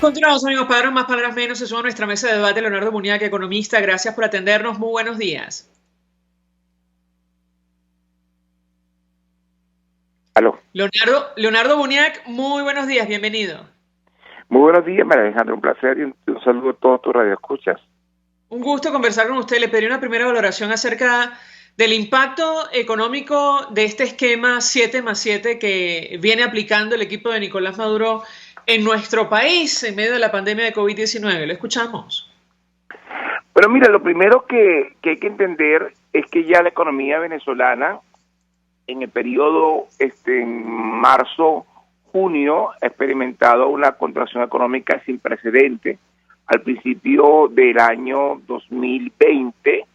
Continuamos, amigos. Palabras más, palabras menos. Se suma a nuestra mesa de debate Leonardo Buñac, economista. Gracias por atendernos. Muy buenos días. Aló. Leonardo Buñac, muy buenos días. Bienvenido. Muy buenos días, María Alejandra. Un placer y un saludo a todos tus radioescuchas. Un gusto conversar con usted. Le pedí una primera valoración acerca del impacto económico de este esquema 7+7 que viene aplicando el equipo de Nicolás Maduro en nuestro país en medio de la pandemia de COVID-19. Lo escuchamos. Bueno, mira, lo primero que hay que entender es que ya la economía venezolana en el periodo en marzo-junio ha experimentado una contracción económica sin precedentes. Al principio del año 2020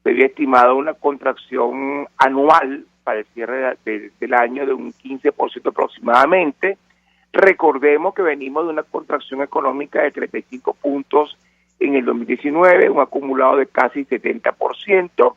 se había estimado una contracción anual para el cierre del año de un 15% aproximadamente. Recordemos que venimos de una contracción económica de 35 puntos en el 2019, un acumulado de casi 70%.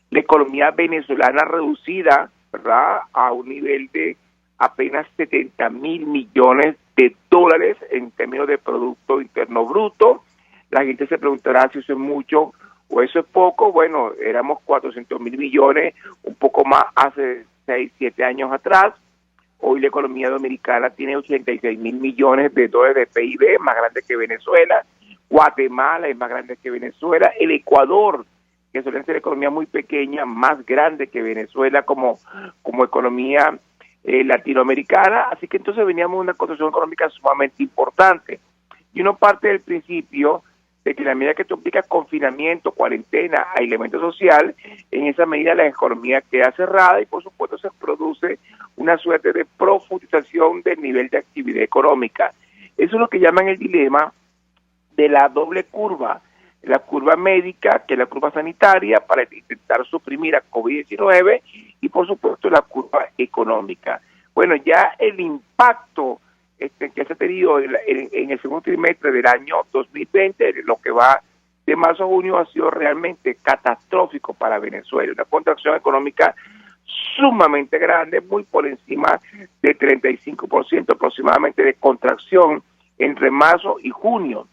La economía venezolana reducida, ¿verdad?, a un nivel de apenas 70.000 millones de dólares en términos de Producto Interno Bruto. La gente se preguntará si eso es mucho o eso es poco. Bueno, éramos 400.000 millones, un poco más hace 6, 7 años atrás. Hoy la economía dominicana tiene 86.000 millones de dólares de PIB, más grande que Venezuela. Guatemala es más grande que Venezuela. El Ecuador, que suele ser economía muy pequeña, más grande que Venezuela como economía latinoamericana. Así que entonces veníamos de una construcción económica sumamente importante. Y uno parte del principio de que en la medida que tú aplicas confinamiento, cuarentena, aislamiento social, en esa medida la economía queda cerrada y por supuesto se produce una suerte de profundización del nivel de actividad económica. Eso es lo que llaman el dilema de la doble curva, la curva médica, que es la curva sanitaria, para intentar suprimir a COVID-19, y por supuesto la curva económica. Bueno, ya el impacto que se ha tenido en el segundo trimestre del año 2020, lo que va de marzo a junio, ha sido realmente catastrófico para Venezuela. Una contracción económica sumamente grande, muy por encima del 35% aproximadamente de contracción entre marzo y junio.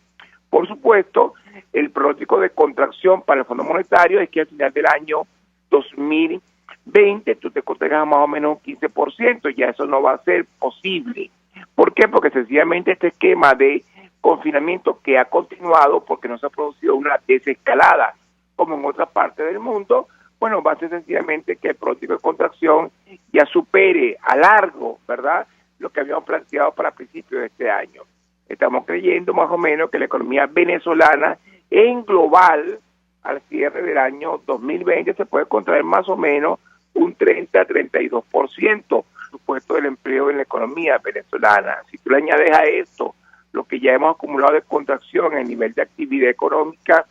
Por supuesto, el pronóstico de contracción para el Fondo Monetario es que al final del año 2020 tú te contraigas más o menos un 15%, ya eso no va a ser posible. ¿Por qué? Porque sencillamente este esquema de confinamiento que ha continuado, porque no se ha producido una desescalada como en otras partes del mundo, bueno, va a ser sencillamente que el pronóstico de contracción ya supere a largo, ¿verdad?, lo que habíamos planteado para principios de este año. Estamos creyendo más o menos que la economía venezolana en global al cierre del año 2020 se puede contraer más o menos un 30-32% supuesto del empleo en la economía venezolana. Si tú le añades a esto lo que ya hemos acumulado de contracción en el nivel de actividad económica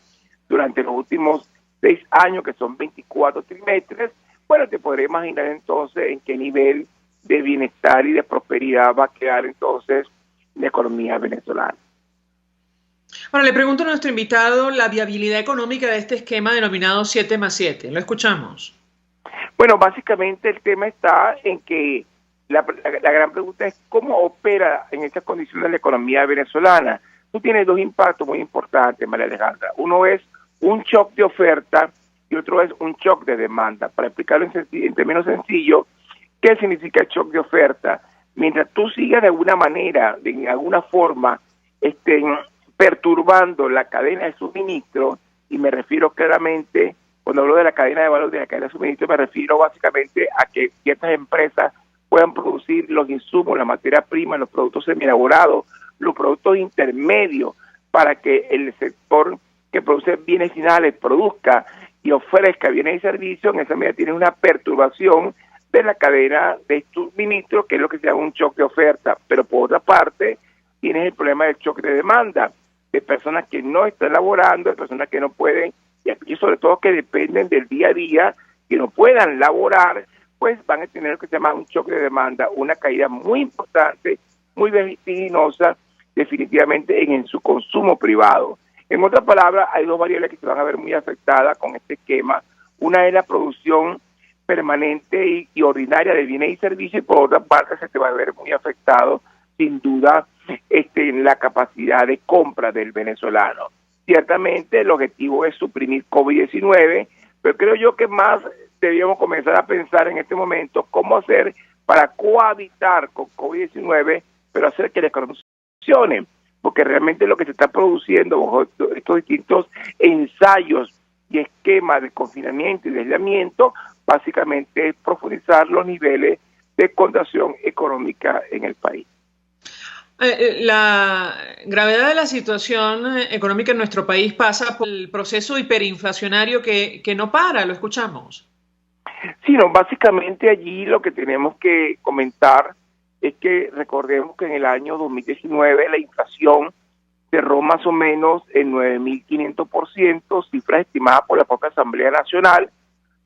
durante los últimos 6 años, que son 24 trimestres, bueno, te podrás imaginar entonces en qué nivel de bienestar y de prosperidad va a quedar entonces la economía venezolana. Bueno, le pregunto a nuestro invitado la viabilidad económica de este esquema denominado 7+7. Lo escuchamos. Bueno, básicamente el tema está en que la gran pregunta es cómo opera en estas condiciones la economía venezolana. Tú tienes dos impactos muy importantes, María Alejandra. Uno es un shock de oferta y otro es un shock de demanda. Para explicarlo en términos sencillos, ¿qué significa el shock de oferta? Mientras tú sigas de alguna manera, de alguna forma, perturbando la cadena de suministro, y me refiero claramente, cuando hablo de la cadena de valor de la cadena de suministro, me refiero básicamente a que ciertas empresas puedan producir los insumos, la materia prima, los productos semielaborados, los productos intermedios, para que el sector que produce bienes finales produzca y ofrezca bienes y servicios. En esa medida tiene una perturbación de la cadena de suministro, que es lo que se llama un shock de oferta. Pero por otra parte, tienes el problema del shock de demanda, de personas que no están laborando, de personas que no pueden, y sobre todo que dependen del día a día, que no puedan laborar, pues van a tener lo que se llama un shock de demanda, una caída muy importante, muy vertiginosa, definitivamente en su consumo privado. En otras palabras, hay dos variables que se van a ver muy afectadas con este esquema. Una es la producción permanente y ordinaria de bienes y servicios, y por otra parte se te va a ver muy afectado, sin duda, en la capacidad de compra del venezolano. Ciertamente el objetivo es suprimir COVID-19, pero creo yo que más debíamos comenzar a pensar en este momento cómo hacer para cohabitar con COVID-19, pero hacer que la economía funcione, porque realmente lo que se está produciendo bajo estos distintos ensayos y esquemas de confinamiento y de aislamiento, básicamente es profundizar los niveles de contracción económica en el país. La gravedad de la situación económica en nuestro país pasa por el proceso hiperinflacionario que no para, lo escuchamos. Sí, no, básicamente allí lo que tenemos que comentar es que recordemos que en el año 2019 la inflación cerró más o menos en 9.500%, cifras estimadas por la propia Asamblea Nacional.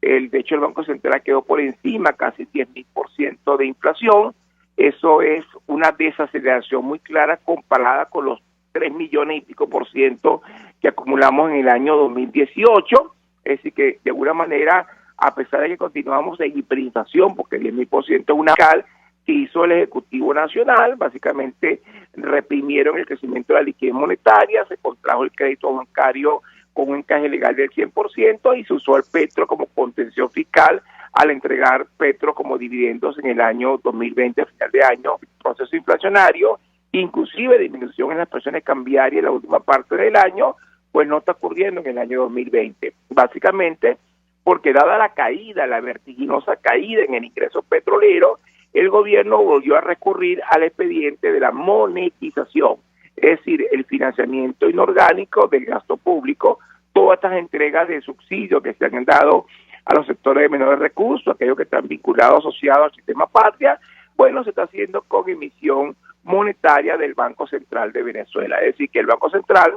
De hecho, el Banco Central quedó por encima, casi 10.000% de inflación. Eso es una desaceleración muy clara comparada con los 3 millones y pico por ciento que acumulamos en el año 2018. Es decir, que de alguna manera, a pesar de que continuamos en hiperinflación, porque 10.000% es una cal que hizo el Ejecutivo Nacional, básicamente reprimieron el crecimiento de la liquidez monetaria, se contrajo el crédito bancario con un encaje legal del 100% y se usó el petro como contención fiscal al entregar petro como dividendos en el año 2020, a final de año, proceso inflacionario, inclusive disminución en las presiones cambiarias en la última parte del año, pues no está ocurriendo en el año 2020. Básicamente porque dada la caída, la vertiginosa caída en el ingreso petrolero, el gobierno volvió a recurrir al expediente de la monetización, es decir, el financiamiento inorgánico del gasto público, todas estas entregas de subsidios que se han dado a los sectores de menores recursos, aquellos que están vinculados, asociados al sistema patria, bueno, se está haciendo con emisión monetaria del Banco Central de Venezuela, es decir, que el Banco Central,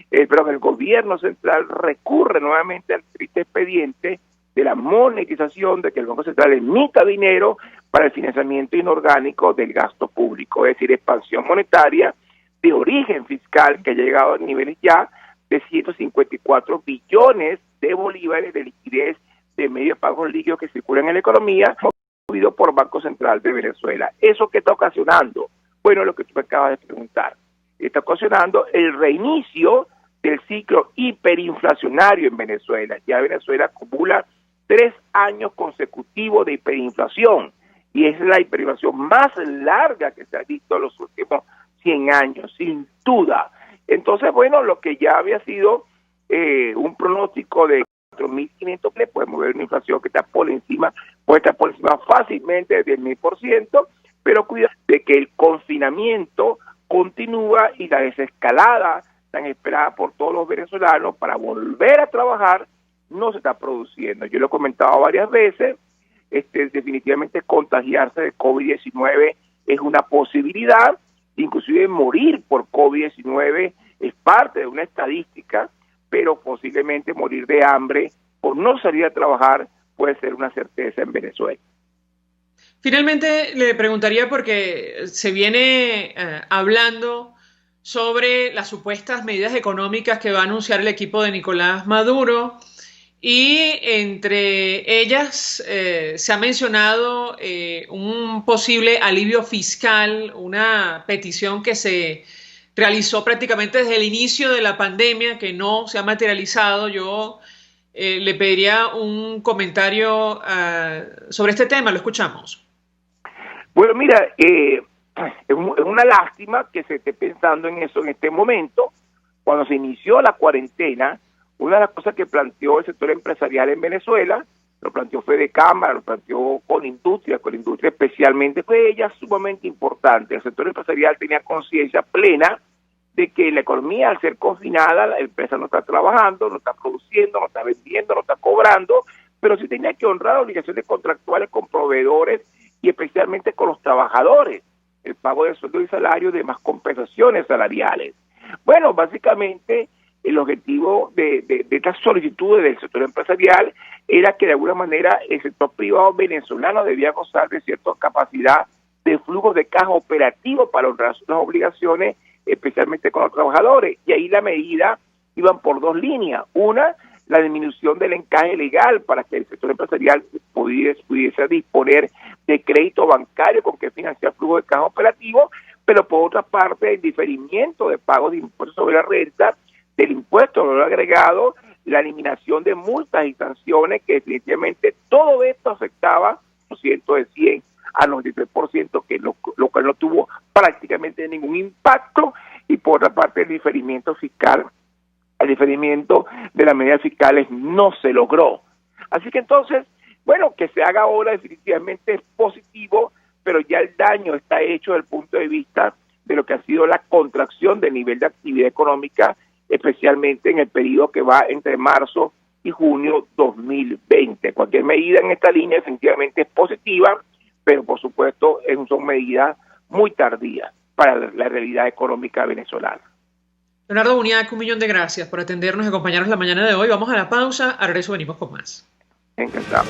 el gobierno central recurre nuevamente al triste expediente de la monetización, de que el Banco Central emita dinero para el financiamiento inorgánico del gasto público, es decir, expansión monetaria de origen fiscal que ha llegado a niveles ya de 154 billones de bolívares de liquidez de medios de pagos líquidos que circulan en la economía, movido por Banco Central de Venezuela. ¿Eso qué está ocasionando? Bueno, lo que tú me acabas de preguntar. Está ocasionando el reinicio del ciclo hiperinflacionario en Venezuela. Ya Venezuela acumula 3 años consecutivos de hiperinflación y es la hiperinflación más larga que se ha visto en los últimos 100 años, sin duda. Entonces, bueno, lo que ya había sido un pronóstico de 4.500, le podemos ver una inflación que está por encima, puede estar por encima fácilmente de 10.000%, pero cuidado de que el confinamiento continúa y la desescalada tan esperada por todos los venezolanos para volver a trabajar no se está produciendo. Yo lo he comentado varias veces, definitivamente contagiarse de COVID-19 es una posibilidad, inclusive morir por COVID-19 es parte de una estadística, pero posiblemente morir de hambre o no salir a trabajar puede ser una certeza en Venezuela. Finalmente le preguntaría, porque se viene hablando sobre las supuestas medidas económicas que va a anunciar el equipo de Nicolás Maduro, y entre ellas se ha mencionado un posible alivio fiscal, una petición que se realizó prácticamente desde el inicio de la pandemia, que no se ha materializado. Yo le pediría un comentario sobre este tema, lo escuchamos. Bueno, mira, es una lástima que se esté pensando en eso en este momento. Cuando se inició la cuarentena, una de las cosas que planteó el sector empresarial en Venezuela, lo planteó Fedecámara, lo planteó con industria especialmente, fue ella sumamente importante. El sector empresarial tenía conciencia plena de que la economía, al ser confinada, la empresa no está trabajando, no está produciendo, no está vendiendo, no está cobrando, pero sí tenía que honrar obligaciones contractuales con proveedores y especialmente con los trabajadores, el pago de sueldo y salario y demás compensaciones salariales. Bueno, básicamente el objetivo de estas solicitudes del sector empresarial era que de alguna manera el sector privado venezolano debía gozar de cierta capacidad de flujo de caja operativo para honrar sus obligaciones, especialmente con los trabajadores. Y ahí la medida iban por 2 líneas. Una, la disminución del encaje legal para que el sector empresarial pudiese disponer de crédito bancario con que financiar flujo de caja operativo, pero por otra parte el diferimiento de pagos de impuestos sobre la renta, del impuesto al valor agregado, la eliminación de multas y sanciones, que definitivamente todo esto afectaba por ciento de 100 a 93%, que lo cual no tuvo prácticamente ningún impacto, y por otra parte el diferimiento fiscal, el diferimiento de las medidas fiscales no se logró. Así que entonces, bueno, que se haga ahora definitivamente es positivo, pero ya el daño está hecho desde el punto de vista de lo que ha sido la contracción del nivel de actividad económica, especialmente en el periodo que va entre marzo y junio 2020. Cualquier medida en esta línea definitivamente es positiva, pero por supuesto son medidas muy tardías para la realidad económica venezolana. Leonardo Buñac, 1.000.000 de gracias por atendernos y acompañarnos la mañana de hoy. Vamos a la pausa, al regreso venimos con más. Encantado.